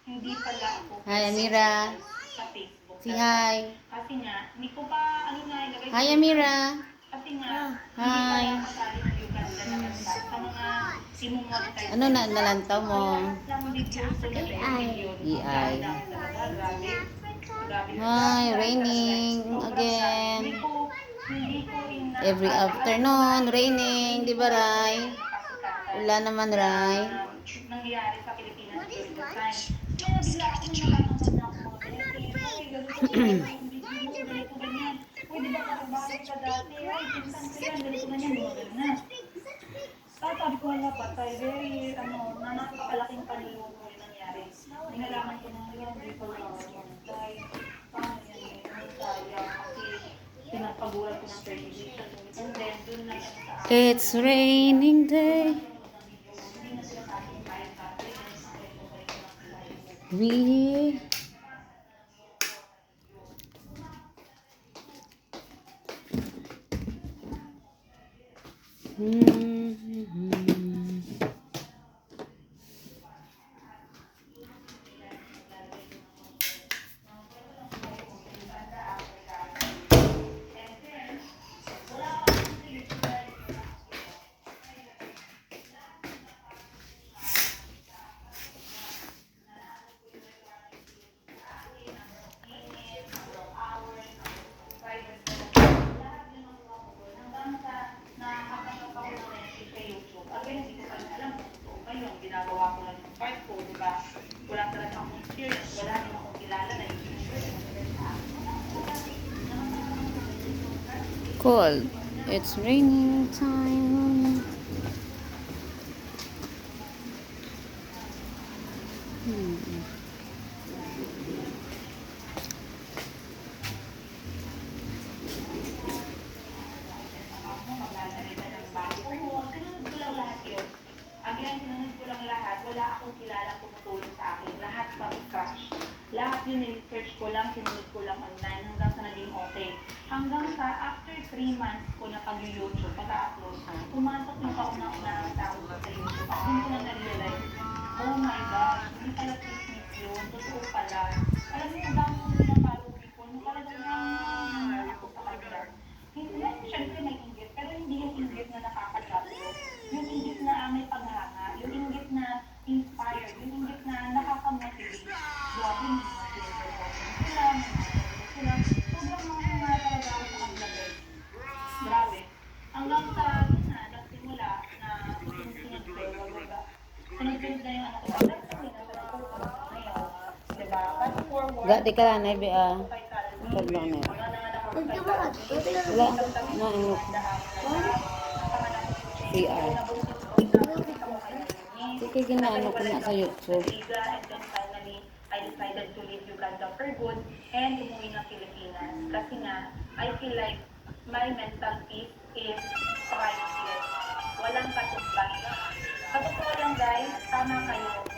hindi pala ako Hi, Amira. sa Facebook. Say hi. Kasi nga, hindi ko pa, ilagay Hi, Amira. Kasi nga, Hi. hindi pala ako sa Uganda na bansa. Sa mga imumonetize. Ano na nalantaw mo? Lang videos ko na yun. EI. Talaga, grabe. Grabe. Hi, raining again. Hindi ko Every afternoon, raining. Di ba, Ray? Wala naman, Ray. nangyayari sa Pilipinas during the time. Kaya bigla ako nalaman na ako mga ganito, ganyan. Uy, di ba katrabaho ka dati? Ay, pinsan ko yan, ganito, ganyan, mga ganun na. Sabi ko, wala patay, very, na napakalaking panluloko yung nangyari. Nalaman ko na, hindi ko lang patay. Paano yan, kaya, kasi pinapagulat ko ng 30 days. And then, dun na yan sa It's raining day. We ginagawa ko lang yung part ko, di ba? Wala talaga akong experience, wala rin akong kilala na yung cold. It's raining time. Sinunod ko lang lahat, wala akong kilala tumutulong sa akin. Lahat from scratch. Lahat yun, research ko lang, sinunod ko lang online hanggang sa naging okay. Hanggang sa after 3 months ko na pag-YouTube, pag-upload, pumasok yung kauna-unahang tao sa YouTube. At dun ko na na-realize, oh my gosh, hindi pala technique yun, totoo pala. Alam mo, ang dami ko nilang follow people, talagang nangyayari ako sa kanila. Siyempre may inggit, pero hindi yung inggit na nakakadrop. Yung inggit na may paghanga, yung inggit na inspired, yung inggit na nakakamotivate. Grabe, hindi sila, sobrang mga talaga ako sa kanila, guys. Grabe. Hanggang sa, yun na, nagsimula na sunod-sunod ko, sunod-sunod na yung ano ko, kasi nasa natuto ngayon, diba? Fast forward, Gati ka lang, Ebe, ah. Tag lang na yun. Wala, na ano. CR. Sige, ginaano ko na sa YouTube. And then finally, I decided to leave Uganda for good and umuwi ng Pilipinas. Kasi nga, I feel like my mental peace is priceless. Walang katumbas. Sa totoo lang guys, tama kayo.